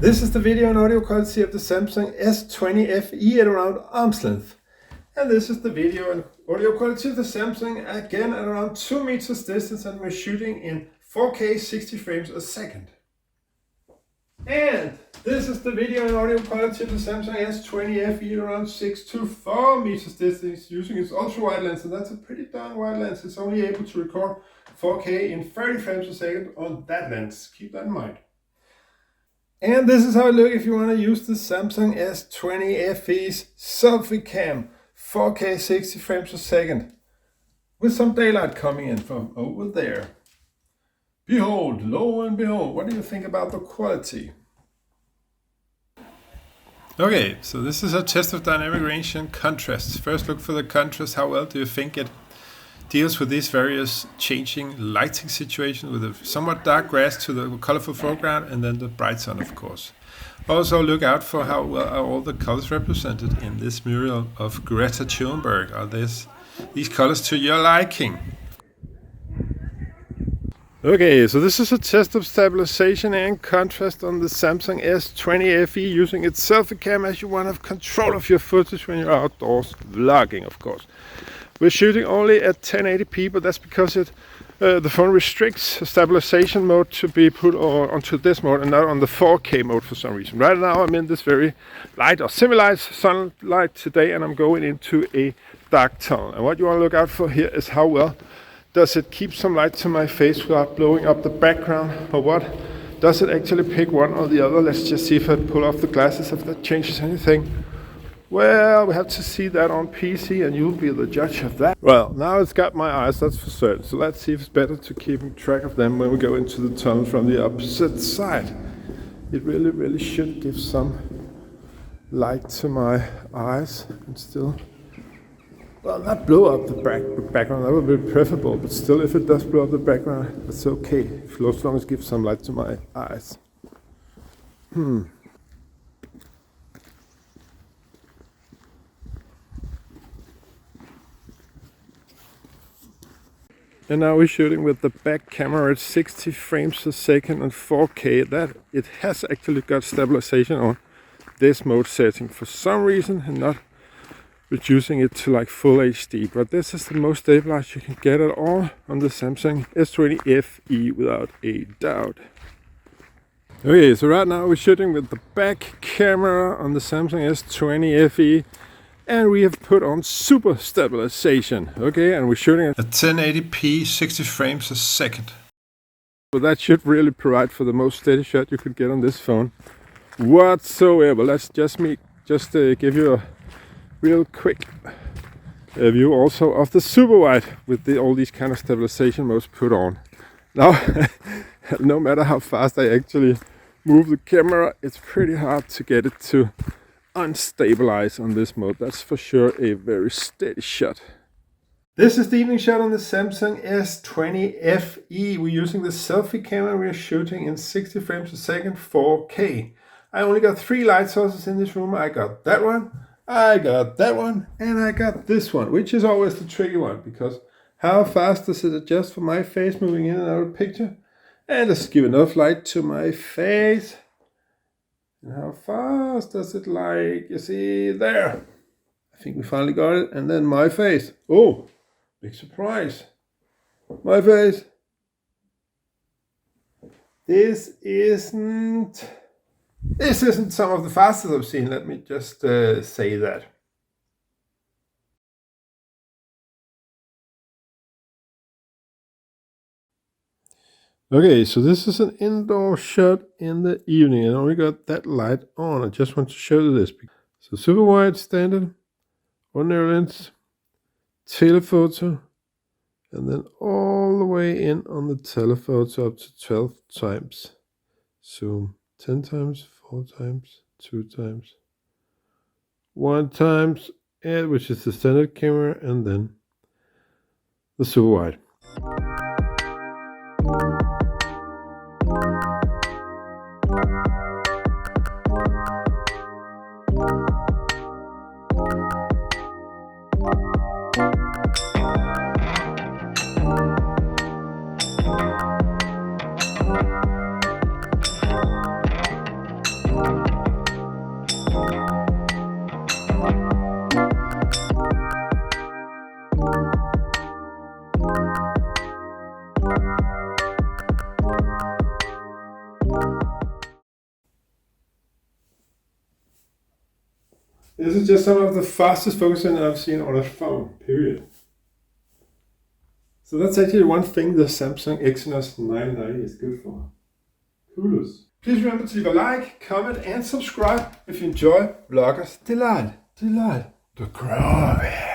This is the video and audio quality of the Samsung S20 FE at around arm's length. And this is the video and audio quality of the Samsung again at around 2 meters distance, and we're shooting in 4K 60 frames a second. And this is the video and audio quality of the Samsung S20 FE at around 6 to 4 meters distance using its ultra-wide lens, and that's a pretty darn wide lens. It's only able to record 4K in 30 frames a second on that lens. Keep that in mind. And this is how it looks if you want to use the Samsung S20 FE's selfie cam, 4K 60 frames a second, with some daylight coming in from over there. Behold, lo and behold, what do you think about the quality? Okay, so this is a test of dynamic range and contrast. First look for the contrast. How well do you think it deals with these various changing lighting situations, with a somewhat dark grass to the colorful foreground and then the bright sun, of course. Also look out for how well are all the colors represented in this mural of Greta Thunberg. Are these colors to your liking? Okay, so this is a test of stabilization and contrast on the Samsung S20 FE using its selfie cam, as you want to have control of your footage when you're outdoors vlogging, of course. We're shooting only at 1080p, but that's because the phone restricts stabilization mode to be put onto this mode and not on the 4K mode for some reason. Right now I'm in this very light or semi-light sunlight today, and I'm going into a dark tunnel. And what you want to look out for here is how well does it keep some light to my face without blowing up the background, or what? Does it actually pick one or the other? Let's just see if I pull off the glasses, if that changes anything. Well, we have to see that on PC, and you'll be the judge of that. Well, now it's got my eyes, that's for certain. So let's see if it's better to keep track of them when we go into the tunnel from the opposite side. It really should give some light to my eyes and still, well, not blow up the background, that would be preferable, but still, if it does blow up the background, that's okay, as long as it gives some light to my eyes. And now we're shooting with the back camera at 60 frames a second and 4K. That it has actually got stabilization on this mode setting for some reason, and not reducing it to like full HD. But this is the most stabilized you can get at all on the Samsung S20 FE without a doubt. Okay, so right now we're shooting with the back camera on the Samsung S20 FE. And we have put on super stabilization, okay, and we're shooting at 1080p 60 frames a second. So that should really provide for the most steady shot you could get on this phone whatsoever. Let's just give you a real quick view also of the super wide with all these kind of stabilization modes put on. Now, no matter how fast I actually move the camera, it's pretty hard to get it to unstabilize on this mode. That's for sure a very steady shot. This is the evening shot on the Samsung S20 FE. We're using the selfie camera. We're shooting in 60 frames a second, 4K. I only got 3 light sources in this room. I got that one, I got that one, and I got this one, which is always the tricky one, because how fast does it adjust for my face moving in and out of the picture? And does it give enough light to my face? And how fast does it, like, you see there? I think we finally got it. And then my face. Oh, big surprise. My face. This isn't some of the fastest I've seen. Let me just say that. Okay, so this is an indoor shot in the evening, and I only got that light on. I just want to show you this. So super wide, standard, ordinary lens, telephoto, and then all the way in on the telephoto up to 12 times zoom, 10 times, 4 times, 2 times, 1 times, and which is the standard camera, and then the super wide. This is just some of the fastest focusing I've seen on a phone, period. So that's actually one thing the Samsung Exynos 990 is good for. Kudos. Please remember to leave a like, comment and subscribe if you enjoy Vloggers Delight. The Groove.